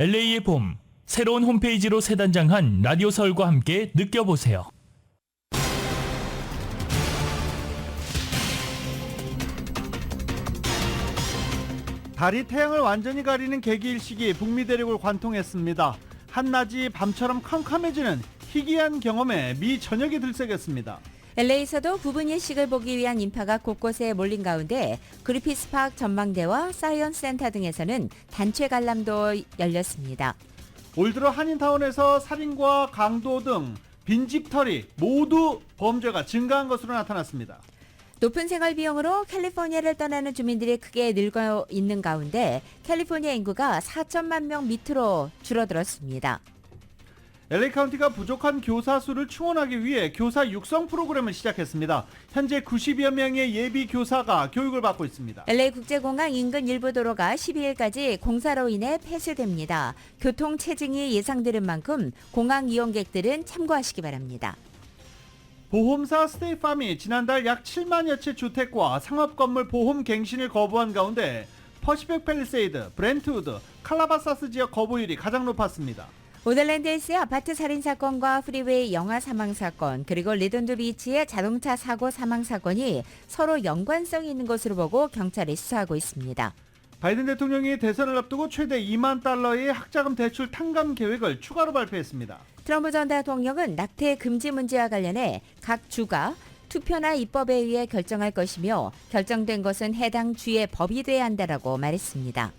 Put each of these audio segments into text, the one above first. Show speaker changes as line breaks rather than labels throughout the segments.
LA의 봄, 새로운 홈페이지로 새 단장한 라디오 서울과 함께 느껴보세요.
달이 태양을 완전히 가리는 개기일식이 북미 대륙을 관통했습니다. 한낮이 밤처럼 캄캄해지는 희귀한 경험에 미 전역이 들썩였습니다.
LA에서도 부분 일식을 보기 위한 인파가 곳곳에 몰린 가운데 그리피스 파크 전망대와 사이언스 센터 등에서는 단체 관람도 열렸습니다.
올 들어 한인타운에서 살인과 강도 등 빈집털이 모두 범죄가 증가한 것으로 나타났습니다.
높은 생활 비용으로 캘리포니아를 떠나는 주민들이 크게 늘고 있는 가운데 캘리포니아 인구가 4천만 명 밑으로 줄어들었습니다.
LA 카운티가 부족한 교사 수를 충원하기 위해 교사 육성 프로그램을 시작했습니다. 현재 90여 명의 예비 교사가 교육을 받고 있습니다.
LA 국제공항 인근 일부 도로가 12일까지 공사로 인해 폐쇄됩니다. 교통 체증이 예상되는 만큼 공항 이용객들은 참고하시기 바랍니다.
보험사 스테이팜이 지난달 약 7만여 채 주택과 상업건물 보험 갱신을 거부한 가운데 퍼시픽 팰리세이드, 브렌트우드, 칼라바사스 지역 거부율이 가장 높았습니다.
오들랜드에서의 아파트 살인 사건과 프리웨이 영아 사망 사건, 그리고 리돈드 비치의 자동차 사고 사망 사건이 서로 연관성이 있는 것으로 보고 경찰이 수사하고 있습니다.
바이든 대통령이 대선을 앞두고 최대 2만 달러의 학자금 대출 탕감 계획을 추가로 발표했습니다.
트럼프 전 대통령은 낙태 금지 문제와 관련해 각 주가 투표나 입법에 의해 결정할 것이며 결정된 것은 해당 주의 법이 돼야 한다라고 말했습니다.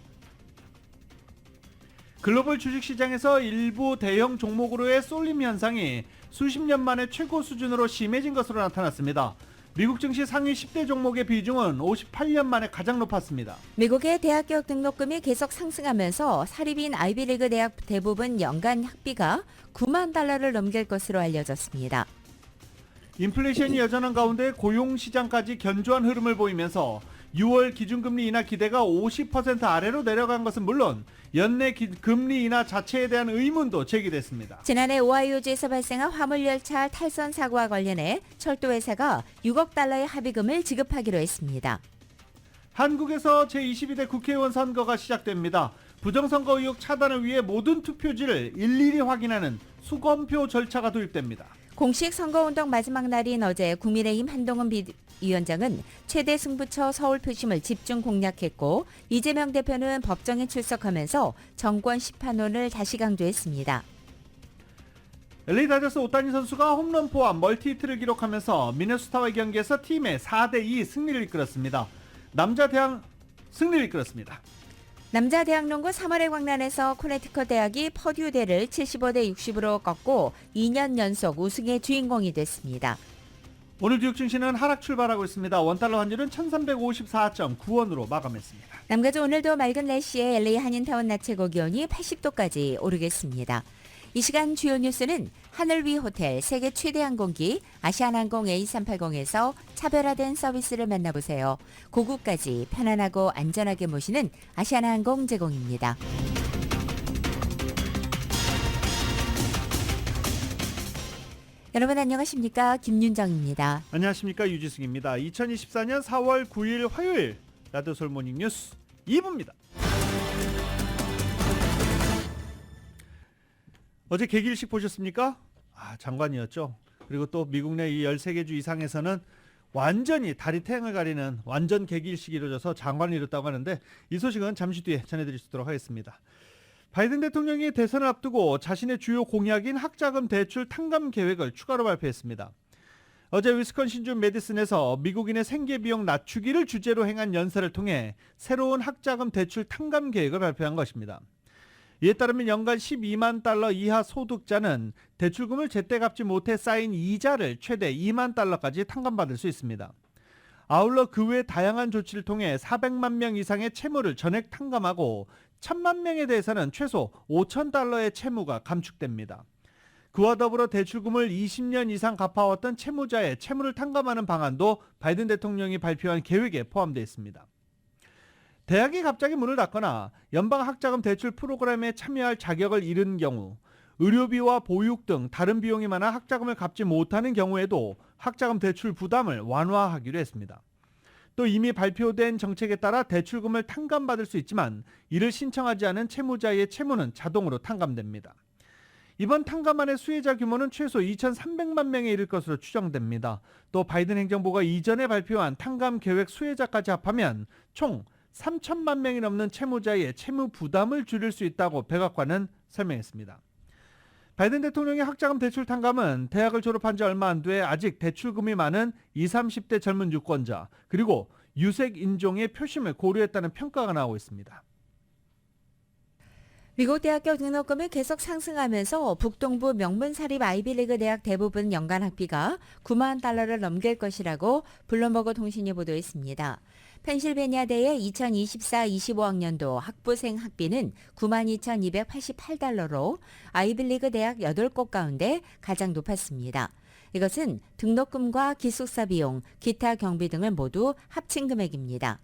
글로벌 주식시장에서 일부 대형 종목으로의 쏠림 현상이 수십 년 만에 최고 수준으로 심해진 것으로 나타났습니다. 미국 증시 상위 10대 종목의 비중은 58년 만에 가장 높았습니다.
미국의 대학교 등록금이 계속 상승하면서 사립인 아이비리그 대학 대부분 연간 학비가 9만 달러를 넘길 것으로 알려졌습니다.
인플레이션이 여전한 가운데 고용시장까지 견조한 흐름을 보이면서 6월 기준금리 인하 기대가 50% 아래로 내려간 것은 물론 연내 금리 인하 자체에 대한 의문도 제기됐습니다.
지난해 오하이오주에서 발생한 화물열차 탈선 사고와 관련해 철도회사가 6억 달러의 합의금을 지급하기로 했습니다.
한국에서 제22대 국회의원 선거가 시작됩니다. 부정선거 의혹 차단을 위해 모든 투표지를 일일이 확인하는 수검표 절차가 도입됩니다.
공식 선거운동 마지막 날인 어제 국민의힘 한동훈 위원장은 최대 승부처 서울 표심을 집중 공략했고 이재명 대표는 법정에 출석하면서 정권 시판론을 다시 강조했습니다.
LA 다저스 오타니 선수가 홈런 포함 멀티히트를 기록하면서 미네소타와의 경기에서 팀의 4대2 승리를 이끌었습니다. 남자 대학농구 3월의 광란에서 코네티컷 대학이 퍼듀대를 75대 60으로 꺾고 2년 연속 우승의 주인공이 됐습니다. 오늘 뉴욕 증시는 하락 출발하고 있습니다. 원달러 환율은 1354.9원으로 마감했습니다.
남가주 오늘도 맑은 날씨에 LA 한인타운 낮 최고 기온이 80도까지 오르겠습니다. 이 시간 주요 뉴스는 하늘 위 호텔 세계 최대 항공기 아시아나항공 A380에서 차별화된 서비스를 만나보세요. 고국까지 편안하고 안전하게 모시는 아시아나항공 제공입니다. 여러분 안녕하십니까? 김윤정입니다.
안녕하십니까? 유지승입니다. 2024년 4월 9일 화요일 라디오 서울 모닝 뉴스 2부입니다. 어제 개기일식 보셨습니까? 장관이었죠. 그리고 또 미국 내 이 13개 주 이상에서는 완전히 달이 태양을 가리는 완전 개기일식이 이루어져서 장관을 이뤘다고 하는데 이 소식은 잠시 뒤에 전해드릴 수 있도록 하겠습니다. 바이든 대통령이 대선을 앞두고 자신의 주요 공약인 학자금 대출 탕감 계획을 추가로 발표했습니다. 어제 위스콘신주 메디슨에서 미국인의 생계비용 낮추기를 주제로 행한 연설을 통해 새로운 학자금 대출 탕감 계획을 발표한 것입니다. 이에 따르면 연간 12만 달러 이하 소득자는 대출금을 제때 갚지 못해 쌓인 이자를 최대 2만 달러까지 탕감받을 수 있습니다. 아울러 그 외 다양한 조치를 통해 400만 명 이상의 채무를 전액 탕감하고 1000만 명에 대해서는 최소 5천 달러의 채무가 감축됩니다. 그와 더불어 대출금을 20년 이상 갚아왔던 채무자의 채무를 탕감하는 방안도 바이든 대통령이 발표한 계획에 포함되어 있습니다. 대학이 갑자기 문을 닫거나 연방학자금 대출 프로그램에 참여할 자격을 잃은 경우, 의료비와 보육 등 다른 비용이 많아 학자금을 갚지 못하는 경우에도 학자금 대출 부담을 완화하기로 했습니다. 또 이미 발표된 정책에 따라 대출금을 탕감받을 수 있지만 이를 신청하지 않은 채무자의 채무는 자동으로 탕감됩니다. 이번 탕감안의 수혜자 규모는 최소 2,300만 명에 이를 것으로 추정됩니다. 또 바이든 행정부가 이전에 발표한 탕감 계획 수혜자까지 합하면 총 3천만 명이 넘는 채무자의 채무 부담을 줄일 수 있다고 백악관은 설명했습니다. 바이든 대통령의 학자금 대출 탕감은 대학을 졸업한 지 얼마 안 돼 아직 대출금이 많은 20, 30대 젊은 유권자 그리고 유색 인종의 표심을 고려했다는 평가가 나오고 있습니다.
미국 대학교 등록금이 계속 상승하면서 북동부 명문사립 아이비리그 대학 대부분 연간 학비가 9만 달러를 넘길 것이라고 블룸버그 통신이 보도했습니다. 펜실베니아대의 2024-25학년도 학부생 학비는 92,288달러로 아이비리그 대학 8곳 가운데 가장 높았습니다. 이것은 등록금과 기숙사 비용, 기타 경비 등을 모두 합친 금액입니다.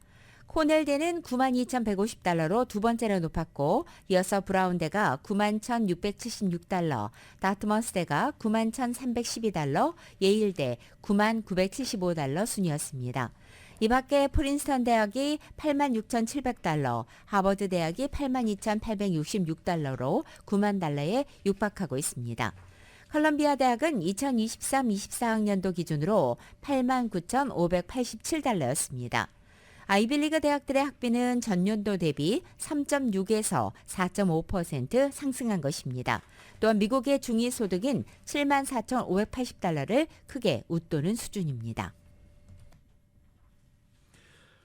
코넬대는 92,150달러로 두 번째로 높았고 이어서 브라운대가 91,676달러, 다트머스대가 91,312달러, 예일대 91,975달러 순이었습니다. 이 밖에 프린스턴 대학이 86,700달러, 하버드 대학이 82,866달러로 9만 달러에 육박하고 있습니다. 컬럼비아 대학은 2023-24학년도 기준으로 89,587달러였습니다. 아이비리그 대학들의 학비는 전년도 대비 3.6에서 4.5% 상승한 것입니다. 또한 미국의 중위소득인 74,580달러를 크게 웃도는 수준입니다.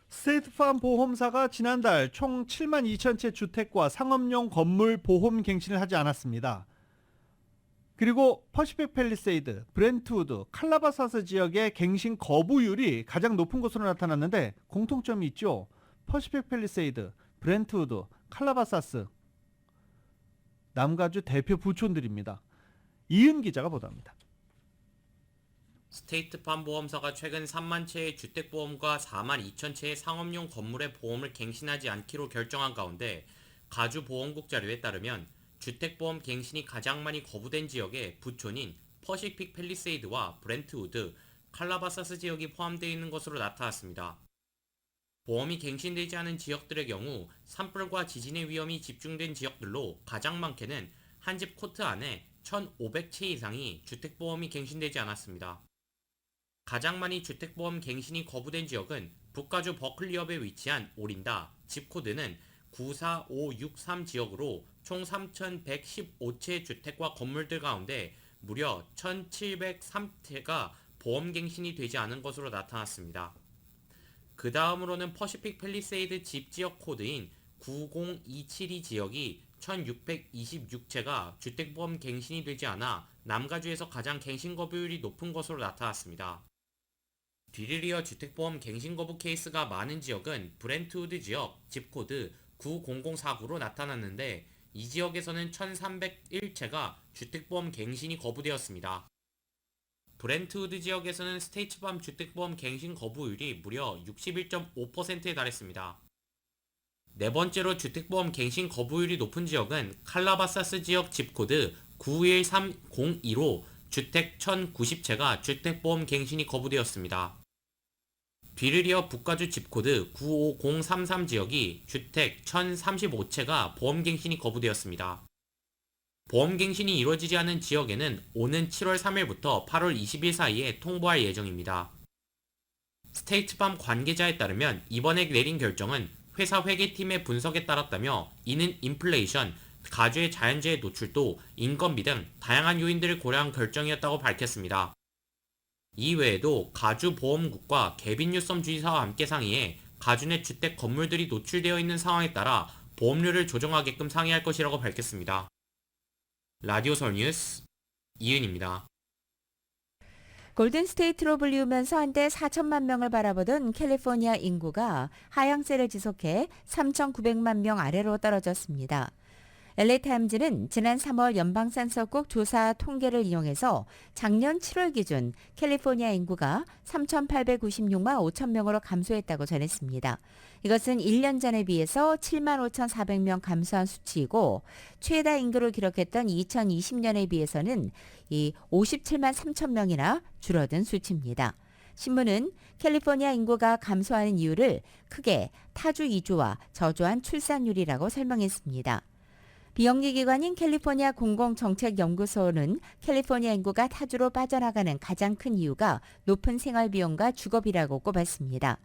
스테이트팜 보험사가 지난달 총 7만 2천 채 주택과 상업용 건물 보험 갱신을 하지 않았습니다. 그리고 퍼시픽 팰리세이드, 브렌트우드, 칼라바사스 지역의 갱신 거부율이 가장 높은 것으로 나타났는데 공통점이 있죠. 퍼시픽 팰리세이드, 브렌트우드, 칼라바사스 남가주 대표 부촌들입니다. 이은 기자가 보도합니다.
스테이트팜 보험사가 최근 3만 채의 주택보험과 4만 2천 채의 상업용 건물의 보험을 갱신하지 않기로 결정한 가운데 가주보험국 자료에 따르면 주택보험 갱신이 가장 많이 거부된 지역에 부촌인 퍼시픽 팰리세이드와 브렌트우드, 칼라바사스 지역이 포함되어 있는 것으로 나타났습니다. 보험이 갱신되지 않은 지역들의 경우 산불과 지진의 위험이 집중된 지역들로 가장 많게는 한 집 코트 안에 1,500채 이상이 주택보험이 갱신되지 않았습니다. 가장 많이 주택보험 갱신이 거부된 지역은 북가주 버클리업에 위치한 오린다, 집코드는 94563 지역으로 총 3,115채 주택과 건물들 가운데 무려 1,703채가 보험갱신이 되지 않은 것으로 나타났습니다. 그 다음으로는 퍼시픽 팰리세이드 집지역 코드인 90272 지역이 1,626채가 주택보험 갱신이 되지 않아 남가주에서 가장 갱신 거부율이 높은 것으로 나타났습니다. 뒤를 이어 주택보험 갱신 거부 케이스가 많은 지역은 브렌트우드 지역 집코드 90049로 나타났는데 이 지역에서는 1,301채가 주택보험 갱신이 거부되었습니다. 브렌트우드 지역에서는 스테이트팜 주택보험 갱신 거부율이 무려 61.5%에 달했습니다. 네 번째로 주택보험 갱신 거부율이 높은 지역은 칼라바사스 지역 집코드 91302로 주택 1,090채가 주택보험 갱신이 거부되었습니다. 뒤를 이어 북가주 집코드 95033 지역이 주택 1,035채가 보험갱신이 거부되었습니다. 보험갱신이 이루어지지 않은 지역에는 오는 7월 3일부터 8월 20일 사이에 통보할 예정입니다. 스테이트팜 관계자에 따르면 이번에 내린 결정은 회사 회계팀의 분석에 따랐다며 이는 인플레이션, 가주의 자연재해 노출도, 인건비 등 다양한 요인들을 고려한 결정이었다고 밝혔습니다. 이외에도 가주보험국과 개빈뉴섬 주지사와 함께 상의해 가주 내 주택 건물들이 노출되어 있는 상황에 따라 보험료를 조정하게끔 상의할 것이라고 밝혔습니다. 라디오 서울 뉴스 이은입니다.
골든스테이트로 불리우면서 한때 4천만 명을 바라보던 캘리포니아 인구가 하향세를 지속해 3,900만 명 아래로 떨어졌습니다. LA타임즈는 지난 3월 연방산서국 조사 통계를 이용해서 작년 7월 기준 캘리포니아 인구가 3,896만 5천 명으로 감소했다고 전했습니다. 이것은 1년 전에 비해서 7만 5,400명 감소한 수치이고 최다 인구를 기록했던 2020년에 비해서는 57만 3천 명이나 줄어든 수치입니다. 신문은 캘리포니아 인구가 감소하는 이유를 크게 타주 이주와 저조한 출산율이라고 설명했습니다. 비영리기관인 캘리포니아 공공정책연구소는 캘리포니아 인구가 타주로 빠져나가는 가장 큰 이유가 높은 생활비용과 주거비라고 꼽았습니다.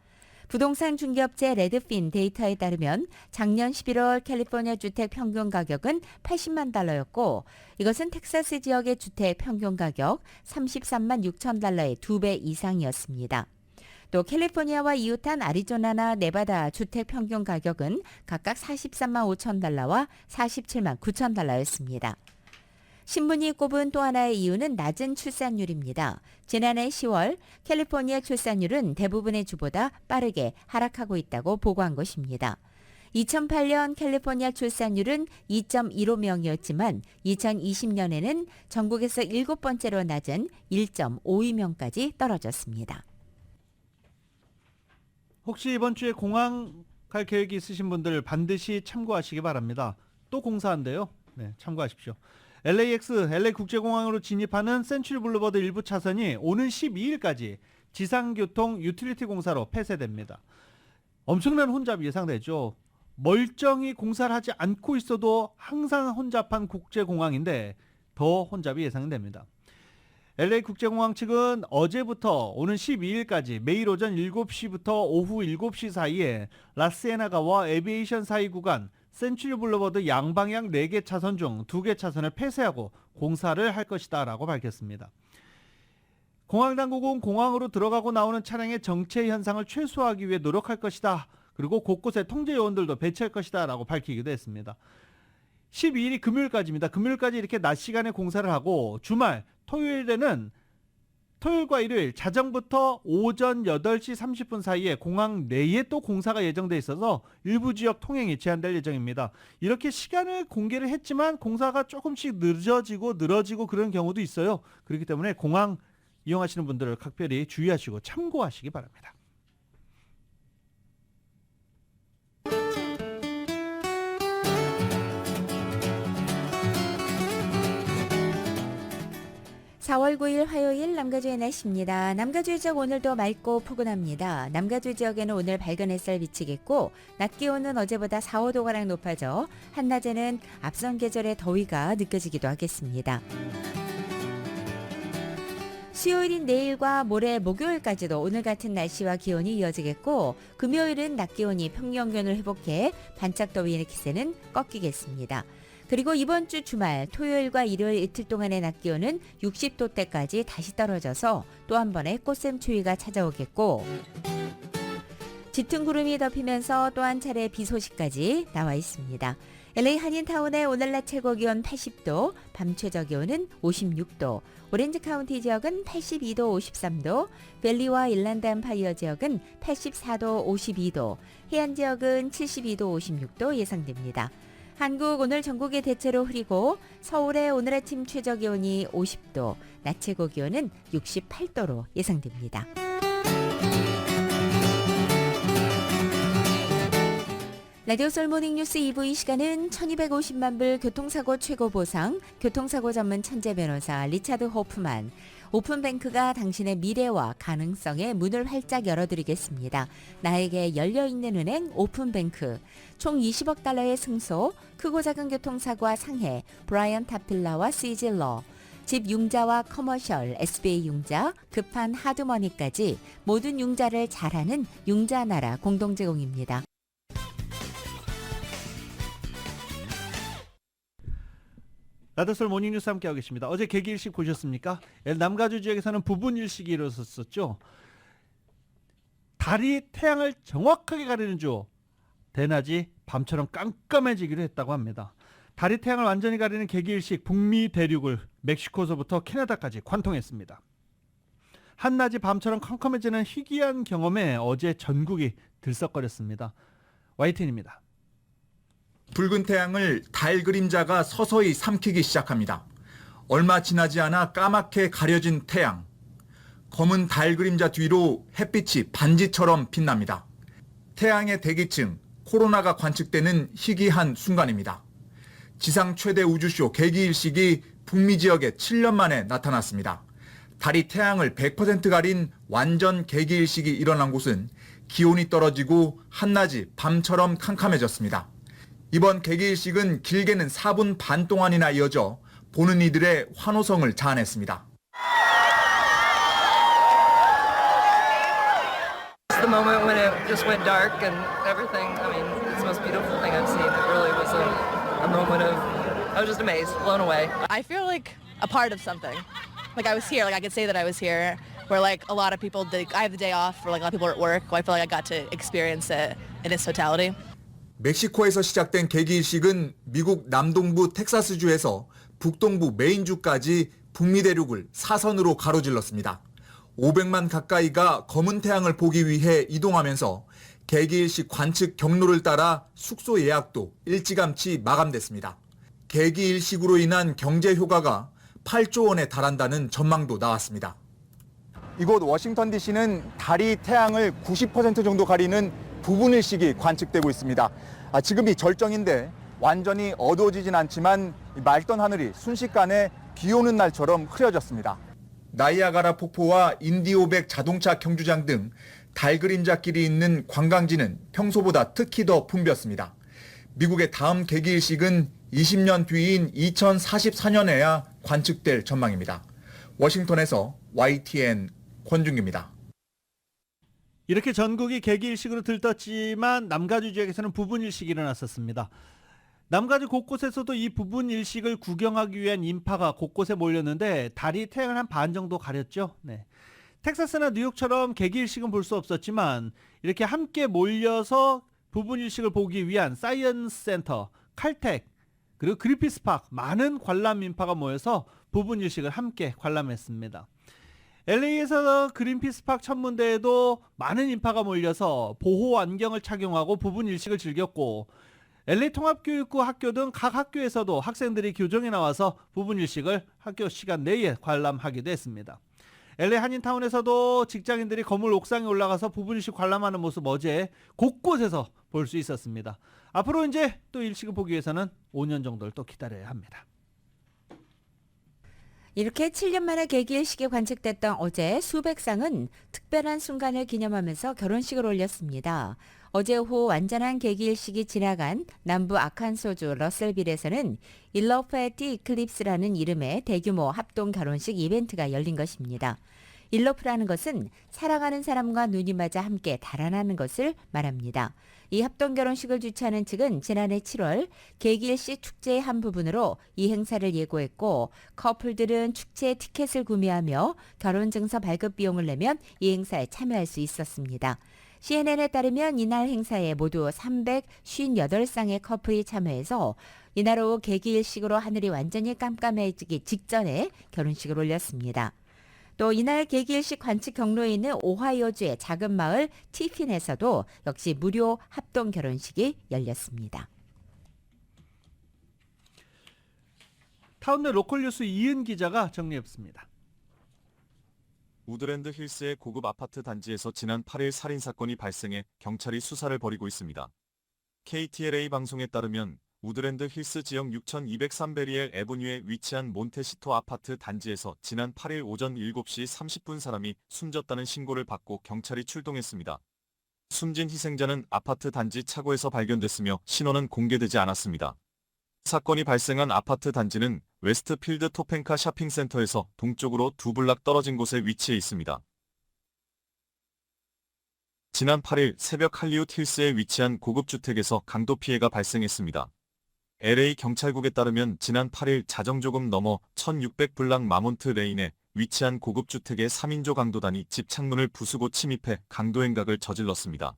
부동산 중개업체 레드핀 데이터에 따르면 작년 11월 캘리포니아 주택 평균 가격은 80만 달러였고 이것은 텍사스 지역의 주택 평균 가격 33만 6천 달러의 2배 이상이었습니다. 또 캘리포니아와 이웃한 아리조나나 네바다 주택 평균 가격은 각각 43만 5천 달러와 47만 9천 달러였습니다. 신문이 꼽은 또 하나의 이유는 낮은 출산율입니다. 지난해 10월 캘리포니아 출산율은 대부분의 주보다 빠르게 하락하고 있다고 보고한 것입니다. 2008년 캘리포니아 출산율은 2.15명이었지만 2020년에는 전국에서 7번째로 낮은 1.52명까지 떨어졌습니다.
혹시 이번 주에 공항 갈 계획이 있으신 분들 반드시 참고하시기 바랍니다. 또 공사한대요. 네, 참고하십시오. LAX, LA국제공항으로 진입하는 센츄리 블루버드 일부 차선이 오는 12일까지 지상교통 유틸리티 공사로 폐쇄됩니다. 엄청난 혼잡이 예상되죠. 멀쩡히 공사를 하지 않고 있어도 항상 혼잡한 국제공항인데 더 혼잡이 예상됩니다. LA국제공항 측은 어제부터 오는 12일까지 매일 오전 7시부터 오후 7시 사이에 라스에나가와 에비에이션 사이 구간 센츄리 블루버드 양방향 4개 차선 중 2개 차선을 폐쇄하고 공사를 할 것이다 라고 밝혔습니다. 공항당국은 공항으로 들어가고 나오는 차량의 정체 현상을 최소화하기 위해 노력할 것이다. 그리고 곳곳에 통제 요원들도 배치할 것이다 라고 밝히기도 했습니다. 12일이 금요일까지입니다. 금요일까지 이렇게 낮 시간에 공사를 하고 주말 토요일과 일요일 자정부터 오전 8시 30분 사이에 공항 내에 또 공사가 예정돼 있어서 일부 지역 통행이 제한될 예정입니다. 이렇게 시간을 공개를 했지만 공사가 조금씩 늘어지고 그런 경우도 있어요. 그렇기 때문에 공항 이용하시는 분들을 각별히 주의하시고 참고하시기 바랍니다.
(4월 9일) 화요일 남가주의 날씨입니다. 남가주 지역 오늘도 맑고 포근합니다. 남가주 지역에는 오늘 밝은 햇살 비치겠고 낮 기온은 어제보다 4, 5도가량 높아져 한낮에는 앞선 계절의 더위가 느껴지기도 하겠습니다. 수요일인 내일과 모레 목요일까지도 오늘 같은 날씨와 기온이 이어지겠고 금요일은 낮 기온이 평년기온을 회복해 반짝 더위의 기세는 꺾이겠습니다. 그리고 이번 주 주말 토요일과 일요일 이틀 동안의 낮 기온은 60도대까지 다시 떨어져서 또 한 번의 꽃샘 추위가 찾아오겠고 짙은 구름이 덮이면서 또 한 차례 비 소식까지 나와 있습니다. LA 한인타운의 오늘 낮 최고 기온 80도, 밤 최저 기온은 56도, 오렌지 카운티 지역은 82도, 53도, 밸리와 일란드 엠파이어 지역은 84도, 52도, 해안 지역은 72도, 56도 예상됩니다. 한국 오늘 전국이 대체로 흐리고 서울의 오늘 아침 최저 기온이 50도, 낮 최고 기온은 68도로 예상됩니다. 라디오 솔 모닝 뉴스 2부 이 시간은 1250만 불 교통사고 최고 보상, 교통사고 전문 천재 변호사 리차드 호프만, 오픈뱅크가 당신의 미래와 가능성에 문을 활짝 열어드리겠습니다. 나에게 열려있는 은행 오픈뱅크. 총 20억 달러의 승소, 크고 작은 교통사고와 상해, 브라이언 타필라와 시질러, 집 융자와 커머셜, SBA 융자, 급한 하드머니까지 모든 융자를 잘하는 융자나라 공동 제공입니다.
라디오솔 모닝뉴스 함께하고 계십니다. 어제 개기일식 보셨습니까? 남가주 지역에서는 부분 일식이 일어섰었죠. 달이 태양을 정확하게 가리는 주 대낮이 밤처럼 깜깜해지기로 했다고 합니다. 달이 태양을 완전히 가리는 개기일식 북미 대륙을 멕시코서부터 캐나다까지 관통했습니다. 한낮이 밤처럼 컴컴해지는 희귀한 경험에 어제 전국이 들썩거렸습니다. YTN입니다.
붉은 태양을 달 그림자가 서서히 삼키기 시작합니다. 얼마 지나지 않아 까맣게 가려진 태양. 검은 달 그림자 뒤로 햇빛이 반지처럼 빛납니다. 태양의 대기층, 코로나가 관측되는 희귀한 순간입니다. 지상 최대 우주쇼 개기일식이 북미 지역에 7년 만에 나타났습니다. 달이 태양을 100% 가린 완전 개기일식이 일어난 곳은 기온이 떨어지고 한낮이 밤처럼 캄캄해졌습니다. 이번 개기일식은 길게는 4분 반 동안이나 이어져 보는 이들의 환호성을 자아냈습니다.
The moment when it just went dark and everything, I mean, it's the most beautiful thing I've seen. It really was a moment of, I was just amazed, blown away.
I feel like a part of something. Like I was here, like I could say that I was here, where like a lot of people, I have the day off, where like a lot of people are at work, I feel like I got to experience it in its totality.
멕시코에서 시작된 개기일식은 미국 남동부 텍사스주에서 북동부 메인주까지 북미 대륙을 사선으로 가로질렀습니다. 500만 가까이가 검은 태양을 보기 위해 이동하면서 개기일식 관측 경로를 따라 숙소 예약도 일찌감치 마감됐습니다. 개기일식으로 인한 경제 효과가 8조 원에 달한다는 전망도 나왔습니다. 이곳 워싱턴 DC는 달이 태양을 90% 정도 가리는 부분일식이 관측되고 있습니다. 지금이 절정인데 완전히 어두워지진 않지만 맑던 하늘이 순식간에 비 오는 날처럼 흐려졌습니다. 나이아가라 폭포와 인디오백 자동차 경주장 등 달 그림자길이 있는 관광지는 평소보다 특히 더 붐볐습니다. 미국의 다음 개기일식은 20년 뒤인 2044년에야 관측될 전망입니다. 워싱턴에서 YTN 권준규입니다.
이렇게 전국이 개기일식으로 들떴지만 남가주 지역에서는 부분일식이 일어났었습니다. 남가주 곳곳에서도 이 부분일식을 구경하기 위한 인파가 곳곳에 몰렸는데 달이 태양을 한 반 정도 가렸죠. 네. 텍사스나 뉴욕처럼 개기일식은 볼 수 없었지만 이렇게 함께 몰려서 부분일식을 보기 위한 사이언스 센터, 칼텍, 그리고 그리피스 파크 많은 관람 인파가 모여서 부분일식을 함께 관람했습니다. LA에서 그린피스 파크 천문대에도 많은 인파가 몰려서 보호 안경을 착용하고 부분일식을 즐겼고 LA 통합교육부 학교 등 각 학교에서도 학생들이 교정에 나와서 부분일식을 학교 시간 내에 관람하기도 했습니다. LA 한인타운에서도 직장인들이 건물 옥상에 올라가서 부분일식 관람하는 모습 어제 곳곳에서 볼 수 있었습니다. 앞으로 이제 또 일식을 보기 위해서는 5년 정도를 또 기다려야 합니다.
이렇게 7년 만에 개기일식이 관측됐던 어제 수백 쌍은 특별한 순간을 기념하면서 결혼식을 올렸습니다. 어제 오후 완전한 개기일식이 지나간 남부 아칸소주 러셀빌에서는 일러프에티 이클립스라는 이름의 대규모 합동 결혼식 이벤트가 열린 것입니다. 일러프라는 것은 사랑하는 사람과 눈이 맞아 함께 달아나는 것을 말합니다. 이 합동 결혼식을 주최하는 측은 지난해 7월 개기일식 축제의 한 부분으로 이 행사를 예고했고 커플들은 축제 티켓을 구매하며 결혼증서 발급 비용을 내면 이 행사에 참여할 수 있었습니다. CNN에 따르면 이날 행사에 모두 358쌍의 커플이 참여해서 이날 오후 개기일식으로 하늘이 완전히 깜깜해지기 직전에 결혼식을 올렸습니다. 또 이날 개기일식 관측 경로에 있는 오하이오주의 작은 마을 티핀에서도 역시 무료 합동 결혼식이 열렸습니다.
타운내 로컬 뉴스 이은 기자가 정리했습니다.
우드랜드 힐스의 고급 아파트 단지에서 지난 8일 살인사건이 발생해 경찰이 수사를 벌이고 있습니다. KTLA 방송에 따르면 우드랜드 힐스 지역 6203베리엘 애버뉴에 위치한 몬테시토 아파트 단지에서 지난 8일 오전 7시 30분 사람이 숨졌다는 신고를 받고 경찰이 출동했습니다. 숨진 희생자는 아파트 단지 차고에서 발견됐으며 신원은 공개되지 않았습니다. 사건이 발생한 아파트 단지는 웨스트필드 토펜카 쇼핑센터에서 동쪽으로 2블락 떨어진 곳에 위치해 있습니다. 지난 8일 새벽 할리우드 힐스에 위치한 고급 주택에서 강도 피해가 발생했습니다. LA 경찰국에 따르면 지난 8일 자정조금 넘어 1600블락 마몬트 레인에 위치한 고급 주택의 3인조 강도단이 집 창문을 부수고 침입해 강도 행각을 저질렀습니다.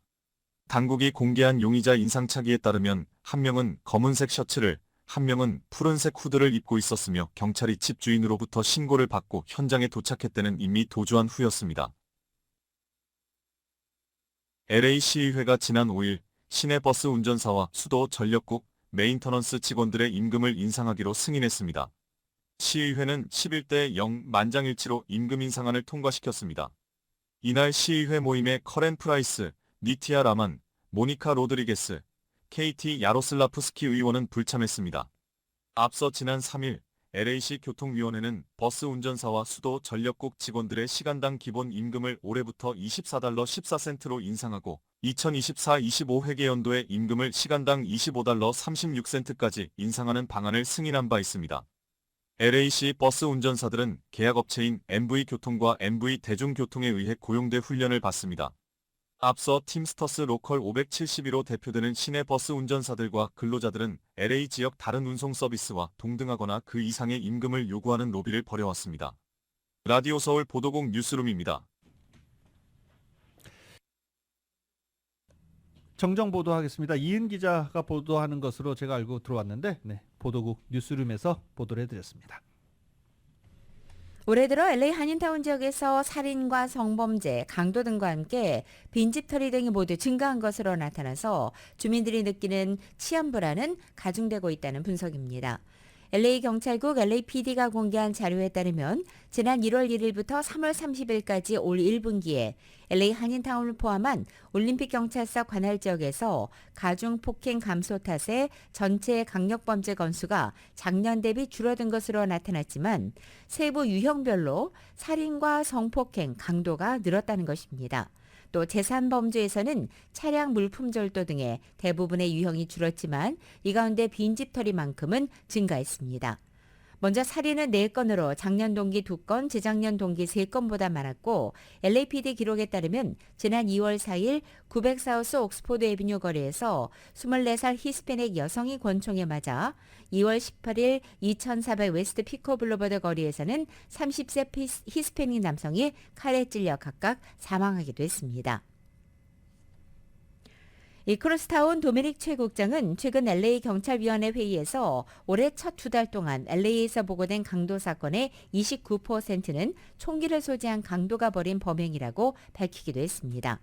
당국이 공개한 용의자 인상착의에 따르면 한 명은 검은색 셔츠를, 한 명은 푸른색 후드를 입고 있었으며 경찰이 집 주인으로부터 신고를 받고 현장에 도착했다는 이미 도주한 후였습니다. LA 시의회가 지난 5일 시내버스 운전사와 수도 전력국 메인터넌스 직원들의 임금을 인상하기로 승인했습니다. 시의회는 11대 0 만장일치로 임금 인상안을 통과시켰습니다. 이날 시의회 모임에 커렌 프라이스, 니티아 라만, 모니카 로드리게스, KT 야로슬라프스키 의원은 불참했습니다. 앞서 지난 3일 LA시 교통위원회는 버스 운전사와 수도 전력국 직원들의 시간당 기본 임금을 올해부터 $24 14센트로 인상하고 2024-25 회계연도에 임금을 시간당 $25 36센트까지 인상하는 방안을 승인한 바 있습니다. LA시 버스 운전사들은 계약업체인 MV교통과 MV대중교통에 의해 고용돼 훈련을 받습니다. 앞서 팀스터스 로컬 571로 대표되는 시내 버스 운전사들과 근로자들은 LA 지역 다른 운송 서비스와 동등하거나 그 이상의 임금을 요구하는 로비를 벌여왔습니다. 라디오 서울 보도국 뉴스룸입니다.
정정 보도하겠습니다. 이은 기자가 보도하는 것으로 제가 알고 들어왔는데 보도국 뉴스룸에서 보도를 해드렸습니다.
올해 들어 LA 한인타운 지역에서 살인과 성범죄, 강도 등과 함께 빈집털이 등이 모두 증가한 것으로 나타나서 주민들이 느끼는 치안 불안은 가중되고 있다는 분석입니다. LA 경찰국 LAPD가 공개한 자료에 따르면 지난 1월 1일부터 3월 30일까지 올 1분기에 LA 한인타운을 포함한 올림픽 경찰서 관할 지역에서 가중 폭행 감소 탓에 전체 강력범죄 건수가 작년 대비 줄어든 것으로 나타났지만 세부 유형별로 살인과 성폭행 강도가 늘었다는 것입니다. 또 재산범죄에서는 차량 물품절도 등의 대부분의 유형이 줄었지만 이 가운데 빈집털이만큼은 증가했습니다. 먼저 살인은 4건으로 작년 동기 2건, 재작년 동기 3건보다 많았고 LAPD 기록에 따르면 지난 2월 4일 900사우스 옥스포드 애비뉴 거리에서 24살 히스패닉 여성이 권총에 맞아 2월 18일 2400 웨스트 피코 블루버드 거리에서는 30세 히스패닉 남성이 칼에 찔려 각각 사망하기도 했습니다. 이 크로스타운 도미닉 최국장은 최근 LA 경찰위원회 회의에서 올해 첫 2달 동안 LA에서 보고된 강도 사건의 29%는 총기를 소지한 강도가 벌인 범행이라고 밝히기도 했습니다.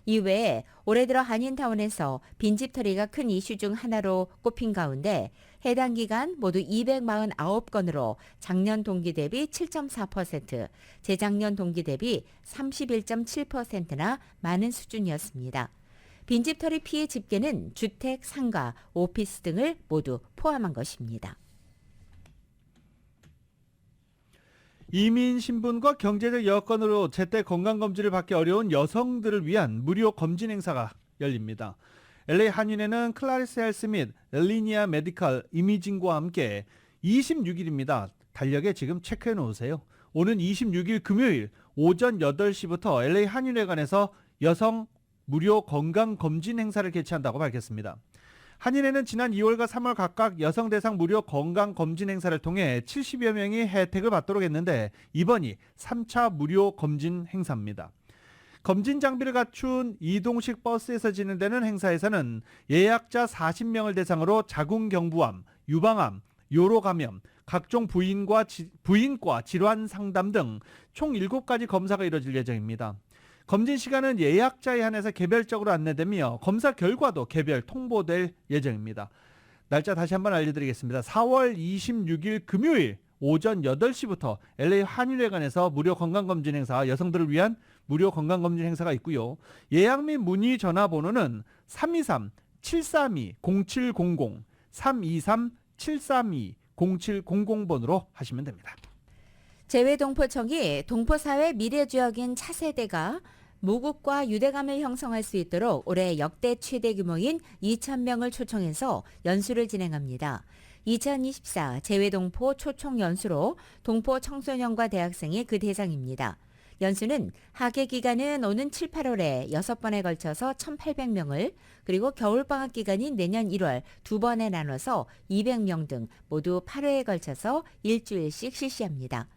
이외에 올해 들어 한인타운에서 빈집털이가 큰 이슈 중 하나로 꼽힌 가운데 해당 기간 모두 249건으로 작년 동기 대비 7.4%, 재작년 동기 대비 31.7%나 많은 수준이었습니다. 빈집털이 피해 집계는 주택, 상가, 오피스 등을 모두 포함한 것입니다.
이민 신분과 경제적 여건으로 제때 건강검진을 받기 어려운 여성들을 위한 무료 검진 행사가 열립니다. LA 한인회는 클라리스 헬스 및 엘리니아 메디컬 이미징과 함께 26일입니다. 달력에 지금 체크해 놓으세요. 오는 26일 금요일 오전 8시부터 LA 한인회관에서 여성 무료 건강검진 행사를 개최한다고 밝혔습니다. 한인회는 지난 2월과 3월 각각 여성 대상 무료 건강검진 행사를 통해 70여 명이 혜택을 받도록 했는데 이번이 3차 무료 검진 행사입니다. 검진 장비를 갖춘 이동식 버스에서 진행되는 행사에서는 예약자 40명을 대상으로 자궁경부암, 유방암, 요로감염, 각종 부인과 질환 상담 등 총 7가지 검사가 이뤄질 예정입니다. 검진 시간은 예약자에 한해서 개별적으로 안내되며 검사 결과도 개별 통보될 예정입니다. 날짜 다시 한번 알려드리겠습니다. 4월 26일 금요일 오전 8시부터 LA 한인회관에서 무료 건강검진 행사, 여성들을 위한 무료 건강검진 행사가 있고요. 예약 및 문의 전화번호는 323-732-0700, 323-732-0700번으로 하시면 됩니다.
재외동포청이 동포사회 미래주역인 차세대가 모국과 유대감을 형성할 수 있도록 올해 역대 최대 규모인 2,000명을 초청해서 연수를 진행합니다. 2024 재외동포 초청 연수로 동포 청소년과 대학생이 그 대상입니다. 연수는 하계 기간은 오는 7, 8월에 6번에 걸쳐서 1,800명을 그리고 겨울방학 기간인 내년 1월 2번에 나눠서 200명 등 모두 8회에 걸쳐서 일주일씩 실시합니다.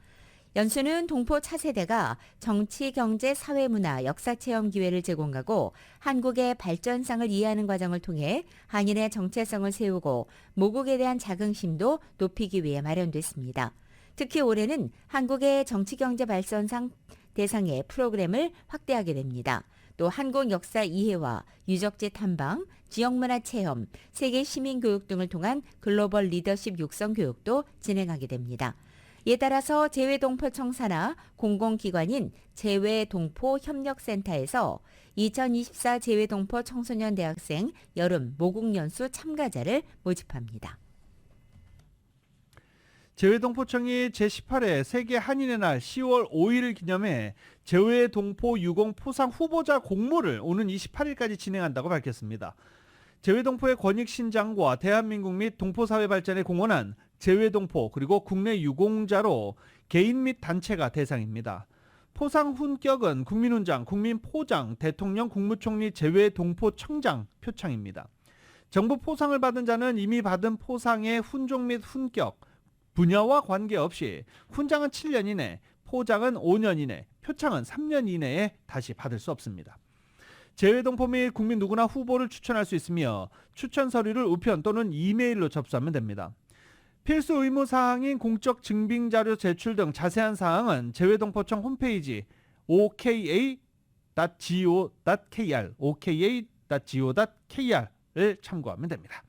연수는 동포 차세대가 정치, 경제, 사회, 문화, 역사 체험 기회를 제공하고 한국의 발전상을 이해하는 과정을 통해 한인의 정체성을 세우고 모국에 대한 자긍심도 높이기 위해 마련됐습니다. 특히 올해는 한국의 정치, 경제 발전상 대상의 프로그램을 확대하게 됩니다. 또 한국 역사 이해와 유적지 탐방, 지역문화 체험, 세계 시민교육 등을 통한 글로벌 리더십 육성 교육도 진행하게 됩니다. 이에 따라서 재외동포청 산하 공공기관인 재외동포협력센터에서 2024 재외동포 청소년 대학생 여름 모국연수 참가자를 모집합니다.
재외동포청이 제18회 세계 한인의 날 10월 5일을 기념해 재외동포 유공 포상 후보자 공모를 오는 28일까지 진행한다고 밝혔습니다. 재외동포의 권익 신장과 대한민국 및 동포사회 발전에 공헌한 재외동포 그리고 국내 유공자로 개인 및 단체가 대상입니다. 포상 훈격은 국민훈장, 국민포장, 대통령, 국무총리 재외동포청장 표창입니다. 정부 포상을 받은 자는 이미 받은 포상의 훈종 및 훈격, 분야와 관계없이 훈장은 7년 이내, 포장은 5년 이내, 표창은 3년 이내에 다시 받을 수 없습니다. 재외동포 및 국민 누구나 후보를 추천할 수 있으며 추천 서류를 우편 또는 이메일로 접수하면 됩니다. 필수 의무 사항인 공적 증빙 자료 제출 등 자세한 사항은 재외동포청 홈페이지 oka.go.kr을 참고하면 됩니다.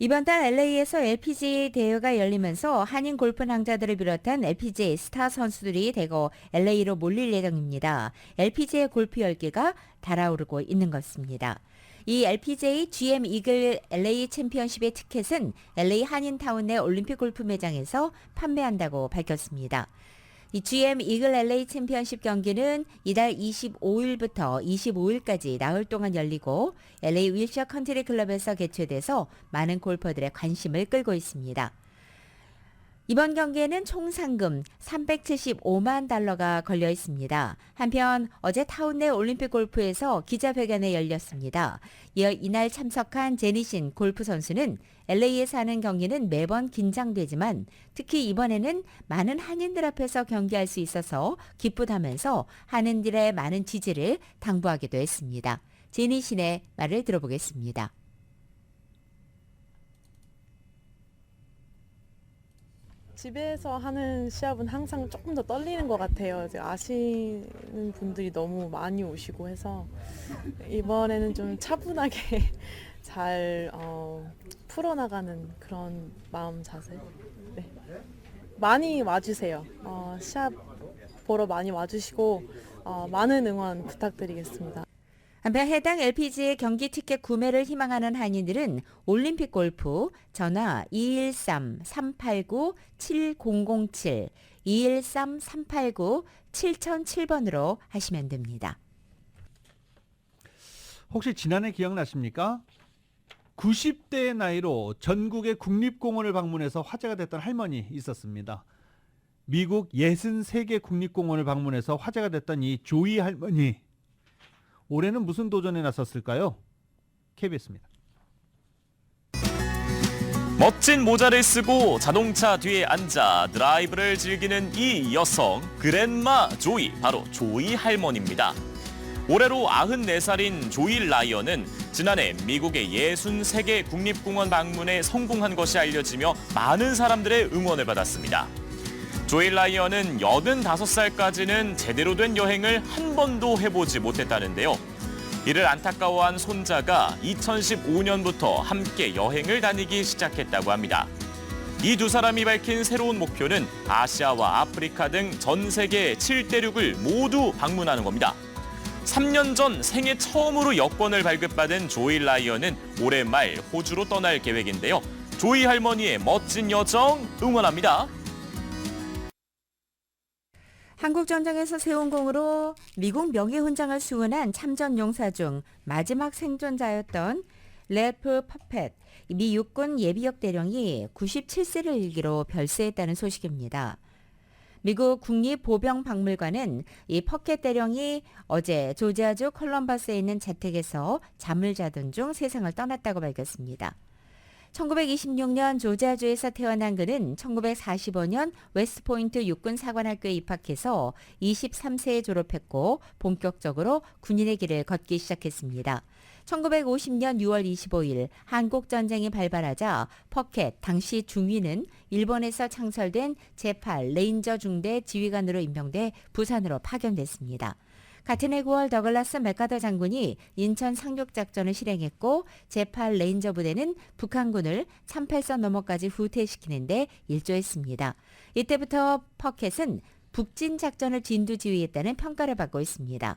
이번 달 LA에서 LPGA 대회가 열리면서 한인 골프 낭자들을 비롯한 LPGA 스타 선수들이 대거 LA로 몰릴 예정입니다. LPGA 골프 열기가 달아오르고 있는 것입니다. 이 LPGA GM 이글 LA 챔피언십의 티켓은 LA 한인타운 내 올림픽 골프 매장에서 판매한다고 밝혔습니다. 이 GM 이글 LA 챔피언십 경기는 이달 25일부터 25일까지 나흘 동안 열리고 LA 윌셔 컨트리 클럽에서 개최돼서 많은 골퍼들의 관심을 끌고 있습니다. 이번 경기에는 총 상금 375만 달러가 걸려 있습니다. 한편 어제 타운 내 올림픽 골프에서 기자회견이 열렸습니다. 이어 이날 참석한 제니신 골프 선수는 LA에서 하는 경기는 매번 긴장되지만 특히 이번에는 많은 한인들 앞에서 경기할 수 있어서 기쁘다면서 한인들의 많은 지지를 당부하기도 했습니다. 제니신의 말을 들어보겠습니다.
집에서 하는 시합은 항상 조금 더 떨리는 것 같아요. 이제 아시는 분들이 너무 많이 오시고 해서 이번에는 좀 차분하게 잘 풀어나가는 그런 마음 자세. 네. 많이 와주세요. 시합 보러 많이 와주시고 많은 응원 부탁드리겠습니다.
한편 해당 LPGA 경기 티켓 구매를 희망하는 한인들은 올림픽 골프 전화 213-389-7007, 213-389-7007번으로 하시면 됩니다.
혹시 지난해 기억나십니까? 90대의 나이로 전국의 국립공원을 방문해서 화제가 됐던 할머니 있었습니다. 미국 63개 국립공원을 방문해서 화제가 됐던 이 조이 할머니. 올해는 무슨 도전에 나섰을까요? KBS입니다.
멋진 모자를 쓰고 자동차 뒤에 앉아 드라이브를 즐기는 이 여성, 그랜마 조이, 바로 조이 할머니입니다. 올해로 94살인 조이 라이언은 지난해 미국의 63개 국립공원 방문에 성공한 것이 알려지며 많은 사람들의 응원을 받았습니다. 조이 라이언은 85살까지는 제대로 된 여행을 한 번도 해보지 못했다는데요. 이를 안타까워한 손자가 2015년부터 함께 여행을 다니기 시작했다고 합니다. 이 두 사람이 밝힌 새로운 목표는 아시아와 아프리카 등 전 세계 7대륙을 모두 방문하는 겁니다. 3년 전 생애 처음으로 여권을 발급받은 조이 라이언은 올해 말 호주로 떠날 계획인데요. 조이 할머니의 멋진 여정 응원합니다.
한국전쟁에서 세운 공으로 미국 명예훈장을 수은한 참전용사 중 마지막 생존자였던 래프 퍼펫, 미 육군 예비역 대령이 97세를 일기로 별세했다는 소식입니다. 미국 국립보병박물관은 이 퍼켓 대령이 어제 조지아주 콜럼버스에 있는 자택에서 잠을 자던 중 세상을 떠났다고 밝혔습니다. 1926년 조지아주에서 태어난 그는 1945년 웨스트포인트 육군사관학교에 입학해서 23세에 졸업했고 본격적으로 군인의 길을 걷기 시작했습니다. 1950년 6월 25일 한국전쟁이 발발하자 퍼켓 당시 중위는 일본에서 창설된 제8 레인저 중대 지휘관으로 임명돼 부산으로 파견됐습니다. 같은 해 9월 더글라스 맥카더 장군이 인천 상륙작전을 실행했고 제8 레인저 부대는 북한군을 38선 너머까지 후퇴시키는 데 일조했습니다. 이때부터 퍼켓은 북진 작전을 진두지휘했다는 평가를 받고 있습니다.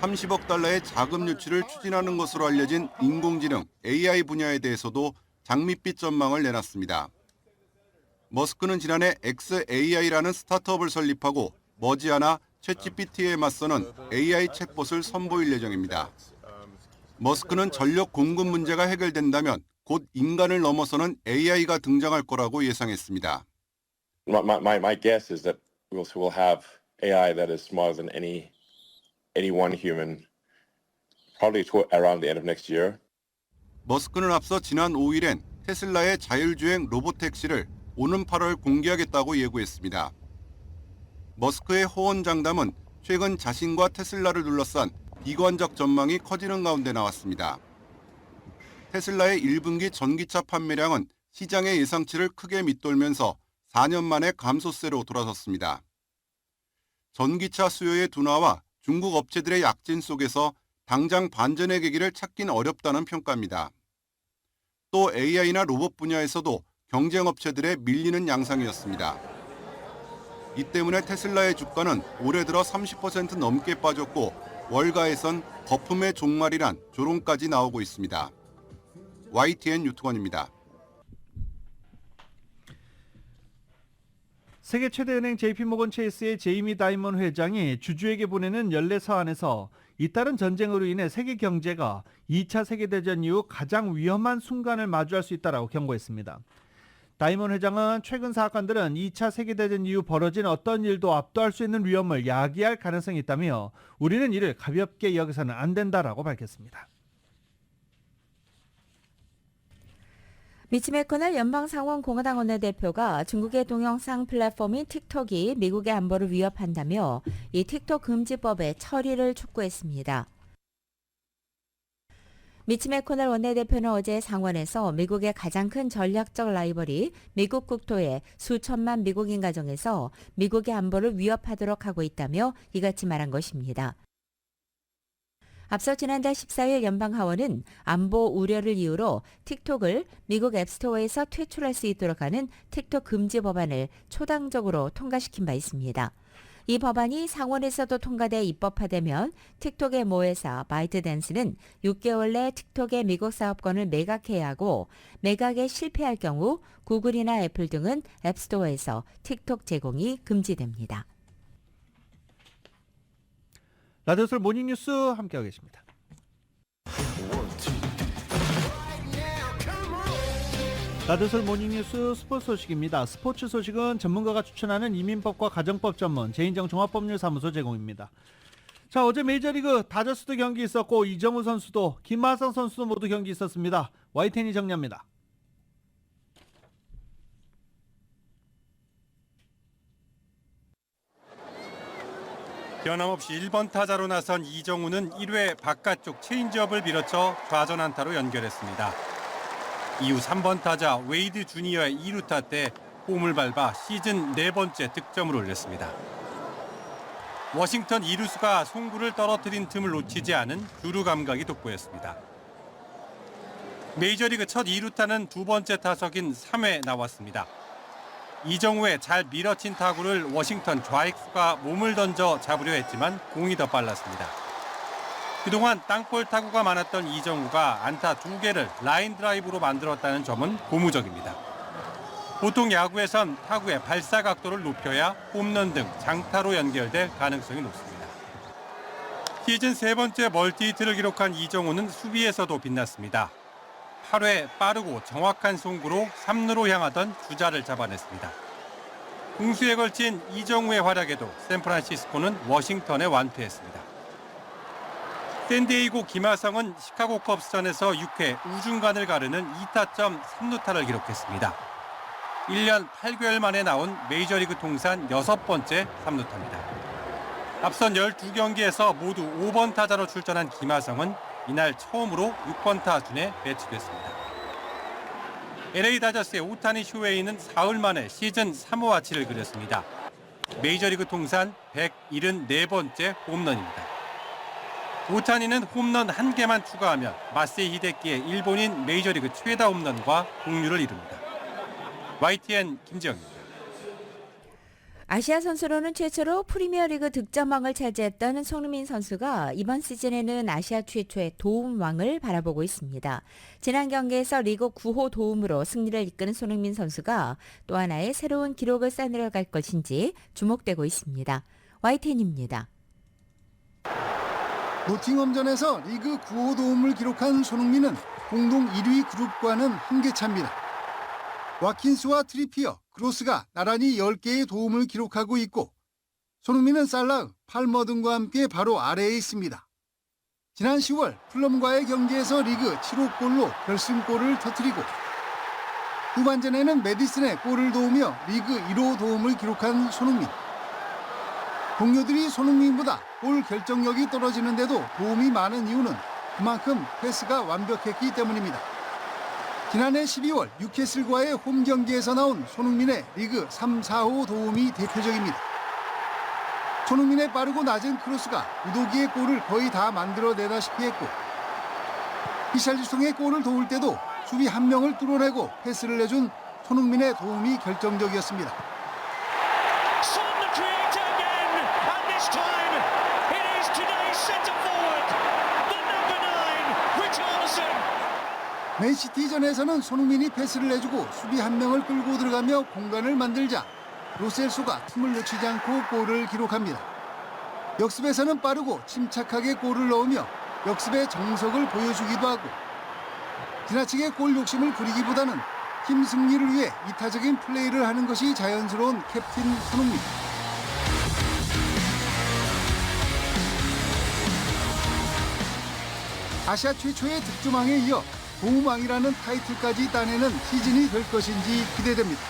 30억 달러의 자금 유치를 추진하는 것으로 알려진 인공지능 AI 분야에 대해서도 장밋빛 전망을 내놨습니다. 머스크는 지난해 xAI라는 스타트업을 설립하고 머지않아 챗GPT에 맞서는 AI 챗봇을 선보일 예정입니다. 머스크는 전력 공급 문제가 해결된다면 곧 인간을 넘어서는 AI가 등장할 거라고 예상했습니다.
My guess is that we'll have AI that is smarter than any one human, probably around the end of next year.
머스크는 앞서 지난 5일엔 테슬라의 자율주행 로봇택시를 오는 8월 공개하겠다고 예고했습니다. 머스크의 호언장담은 최근 자신과 테슬라를 둘러싼 비관적 전망이 커지는 가운데 나왔습니다. 테슬라의 1분기 전기차 판매량은 시장의 예상치를 크게 밑돌면서 4년 만에 감소세로 돌아섰습니다. 전기차 수요의 둔화와 중국 업체들의 약진 속에서 당장 반전의 계기를 찾긴 어렵다는 평가입니다. 또 AI나 로봇 분야에서도 경쟁 업체들의 밀리는 양상이었습니다. 이 때문에 테슬라의 주가는 올해 들어 30% 넘게 빠졌고 월가에선 거품의 종말이란 조롱까지 나오고 있습니다. YTN 유튜건입니다.
세계 최대 은행 JP모건 체이스의 제이미 다이먼 회장이 주주에게 보내는 연례 서한에서 잇따른 전쟁으로 인해 세계 경제가 2차 세계대전 이후 가장 위험한 순간을 마주할 수 있다고 경고했습니다. 다이먼 회장은 최근 사건들은 2차 세계대전 이후 벌어진 어떤 일도 압도할 수 있는 위험을 야기할 가능성이 있다며 우리는 이를 가볍게 여기서는 안 된다라고 밝혔습니다.
미치 매코넬 연방상원 공화당 원내대표가 중국의 동영상 플랫폼인 틱톡이 미국의 안보를 위협한다며 이 틱톡 금지법의 처리를 촉구했습니다. 미치 매코넬 원내대표는 어제 상원에서 미국의 가장 큰 전략적 라이벌이 미국 국토의 수천만 미국인 가정에서 미국의 안보를 위협하도록 하고 있다며 이같이 말한 것입니다. 앞서 지난달 14일 연방하원은 안보 우려를 이유로 틱톡을 미국 앱스토어에서 퇴출할 수 있도록 하는 틱톡 금지 법안을 초당적으로 통과시킨 바 있습니다. 이 법안이 상원에서도 통과돼 입법화되면 틱톡의 모회사 바이트댄스는 6개월 내 틱톡의 미국 사업권을 매각해야 하고 매각에 실패할 경우 구글이나 애플 등은 앱스토어에서 틱톡 제공이 금지됩니다.
라디오솔 모닝뉴스 함께하고 계십니다. 라디오솔 모닝뉴스 스포츠 소식입니다. 스포츠 소식은 전문가가 추천하는 이민법과 가정법 전문 제인정 종합법률사무소 제공입니다. 자, 어제 메이저리그 다저스도 경기 있었고 이정우 선수도 김하성 선수도 모두 경기 있었습니다. YTN이 정리합니다.
변함없이 1번 타자로 나선 이정우는 1회 바깥쪽 체인지업을 밀어쳐 좌전 안타로 연결했습니다. 이후 3번 타자 웨이드 주니어의 2루타 때 홈을 밟아 시즌 4번째 득점을 올렸습니다. 워싱턴 이루수가 송구를 떨어뜨린 틈을 놓치지 않은 주루 감각이 돋보였습니다. 메이저리그 첫 2루타는 두 번째 타석인 3회 나왔습니다. 이정우의 잘 밀어친 타구를 워싱턴 좌익수가 몸을 던져 잡으려 했지만 공이 더 빨랐습니다. 그동안 땅볼 타구가 많았던 이정우가 안타 2개를 라인 드라이브로 만들었다는 점은 고무적입니다. 보통 야구에선 타구의 발사 각도를 높여야 홈런 등 장타로 연결될 가능성이 높습니다. 시즌 3번째 멀티히트를 기록한 이정우는 수비에서도 빛났습니다. 8회 빠르고 정확한 송구로 3루로 향하던 주자를 잡아냈습니다. 공수에 걸친 이정우의 활약에도 샌프란시스코는 워싱턴에 완패했습니다. 샌디에이고 김하성은 시카고 컵스전에서 6회 우중간을 가르는 2타점 3루타를 기록했습니다. 1년 8개월 만에 나온 메이저리그 통산 6번째 3루타입니다. 앞선 12경기에서 모두 5번 타자로 출전한 김하성은 이날 처음으로 6번 타순에 배치됐습니다. LA 다저스의 오타니 쇼헤이는 사흘 만에 시즌 3호 아치를 그렸습니다. 메이저리그 통산 174번째 홈런입니다. 오타니는 홈런 1개만 추가하면 마세이 히데키의 일본인 메이저리그 최다 홈런과 동률을 이룹니다. YTN 김지영입니다.
아시아 선수로는 최초로 프리미어리그 득점왕을 차지했던 손흥민 선수가 이번 시즌에는 아시아 최초의 도움왕을 바라보고 있습니다. 지난 경기에서 리그 9호 도움으로 승리를 이끄는 손흥민 선수가 또 하나의 새로운 기록을 쌓아내려갈 것인지 주목되고 있습니다. YTN입니다.
노팅엄전에서 리그 9호 도움을 기록한 손흥민은 공동 1위 그룹과는 한계 차입니다. 와킨스와 트리피어, 크로스가 나란히 10개의 도움을 기록하고 있고 손흥민은 살라흐, 팔머 등과 함께 바로 아래에 있습니다. 지난 10월 풀럼과의 경기에서 리그 7호 골로 결승골을 터뜨리고 후반전에는 메디슨의 골을 도우며 리그 1호 도움을 기록한 손흥민. 동료들이 손흥민보다 골 결정력이 떨어지는데도 도움이 많은 이유는 그만큼 패스가 완벽했기 때문입니다. 지난해 12월 뉴캐슬과의 홈 경기에서 나온 손흥민의 리그 3, 4호 도움이 대표적입니다. 손흥민의 빠르고 낮은 크로스가 우도기의 골을 거의 다 만들어내다시피 했고 히샬리송의 골을 도울 때도 수비 한 명을 뚫어내고 패스를 내준 손흥민의 도움이 결정적이었습니다. 맨시티전에서는 손흥민이 패스를 내주고 수비 한 명을 끌고 들어가며 공간을 만들자 로셀소가 틈을 놓치지 않고 골을 기록합니다. 역습에서는 빠르고 침착하게 골을 넣으며 역습의 정석을 보여주기도 하고 지나치게 골 욕심을 부리기보다는 팀 승리를 위해 이타적인 플레이를 하는 것이 자연스러운 캡틴 손흥민. 아시아 최초의 득점왕에 이어 도움왕이라는 타이틀까지 따내는 시즌이 될 것인지 기대됩니다.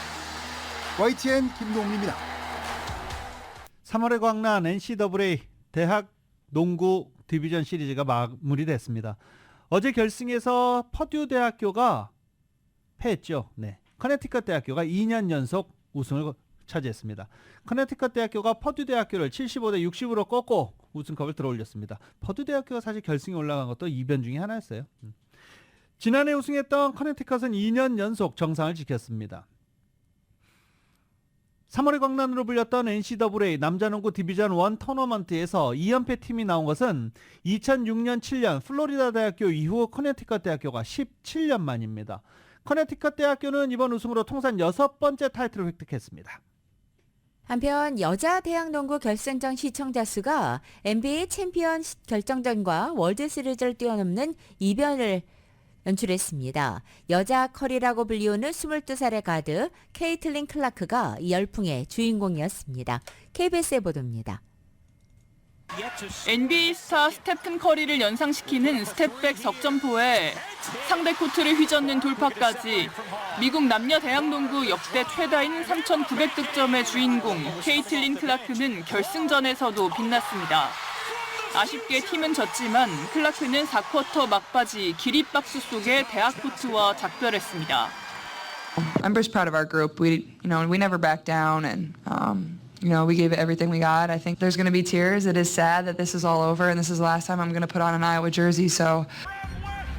YTN 김동민입니다.
3월에 광란 NCAA 대학 농구 디비전 시리즈가 마무리됐습니다. 어제 결승에서 퍼듀 대학교가 패했죠. 네. 커네티컷 대학교가 2년 연속 우승을 차지했습니다. 커네티컷 대학교가 퍼듀 대학교를 75대 60으로 꺾고 우승컵을 들어올렸습니다. 퍼듀 대학교가 사실 결승에 올라간 것도 이변 중에 하나였어요. 지난해 우승했던 커네티컷은 2년 연속 정상을 지켰습니다. 3월의 광란으로 불렸던 NCAA 남자농구 디비전 1 토너먼트에서 2연패 팀이 나온 것은 2006년 7년 플로리다 대학교 이후 커네티컷 대학교가 17년 만입니다. 커네티컷 대학교는 이번 우승으로 통산 6번째 타이틀을 획득했습니다.
한편 여자 대학농구 결승전 시청자 수가 NBA 챔피언 결정전과 월드시리즈를 뛰어넘는 이변을 연출했습니다. 여자 커리라고 불리우는 22살의 가드 케이틀린 클라크가 이 열풍의 주인공이었습니다. KBS의 보도입니다.
NBA 스타 스테픈 커리를 연상시키는 스텝백 석점포에 상대 코트를 휘젓는 돌파까지 미국 남녀 대학농구 역대 최다인 3,900득점의 주인공 케이틀린 클라크는 결승전에서도 빛났습니다. 아쉽게 팀은 졌지만 클라크는 4쿼터 막바지 기립박수 속에 대학 코트와 작별했습니다.
I'm just proud of our group. We never back down and we gave it everything we got. I think there's going to be tears. It is sad that this is all over and this is the last time I'm going to put on an Iowa jersey. So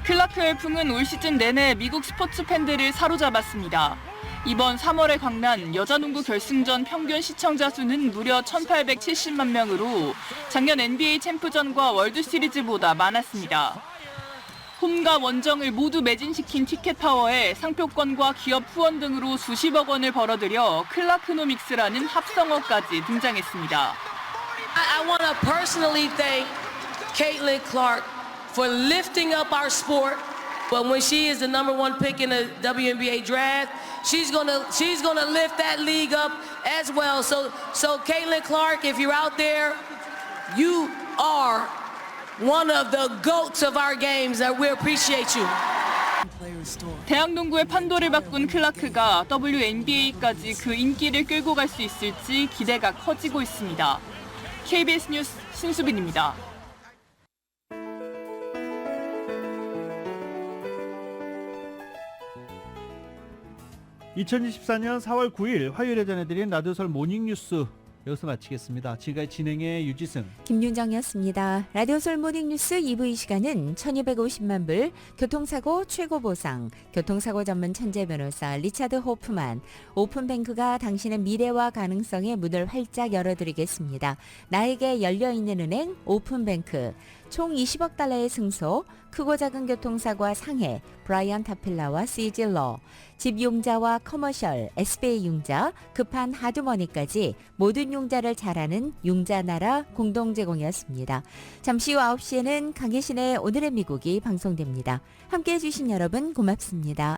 클라크 열풍은 올 시즌 내내 미국 스포츠 팬들을 사로잡았습니다. 이번 3월의 광란 여자농구 결승전 평균 시청자 수는 무려 1,870만 명으로 작년 NBA 챔프전과 월드시리즈보다 많았습니다. 홈과 원정을 모두 매진시킨 티켓 파워에 상표권과 기업 후원 등으로 수십억 원을 벌어들여 클라크노믹스라는 합성어까지 등장했습니다.
I want to personally thank Caitlin Clark for lifting up our sport. But when she is the number one pick in the WNBA draft, she's gonna lift that league up as well. So Caitlin Clark, if you're out there, you are one of the GOATs of our games, that we appreciate you.
대학 농구의 판도를 바꾼 클라크가 WNBA까지 그 인기를 끌고 갈 수 있을지 기대가 커지고 있습니다. KBS 뉴스 신수빈입니다.
2024년 4월 9일 화요일에 전해드린 라디오설 모닝뉴스 여기서 마치겠습니다. 지금까지 진행의 유지승,
김윤정이었습니다. 라디오 솔 모닝뉴스 2부 이 시간은 1250만 불 교통사고 최고 보상, 교통사고 전문 천재 변호사 리차드 호프만, 오픈뱅크가 당신의 미래와 가능성의 문을 활짝 열어드리겠습니다. 나에게 열려있는 은행 오픈뱅크, 총 20억 달러의 승소, 크고 작은 교통사고와 상해, 브라이언 타필라와 시질러, 집용자와 커머셜, SBA 융자, 급한 하드머니까지 모든 융자를 잘하는 융자나라 공동 제공이었습니다. 잠시 후 9시에는 강혜신의 오늘의 미국이 방송됩니다. 함께해 주신 여러분 고맙습니다.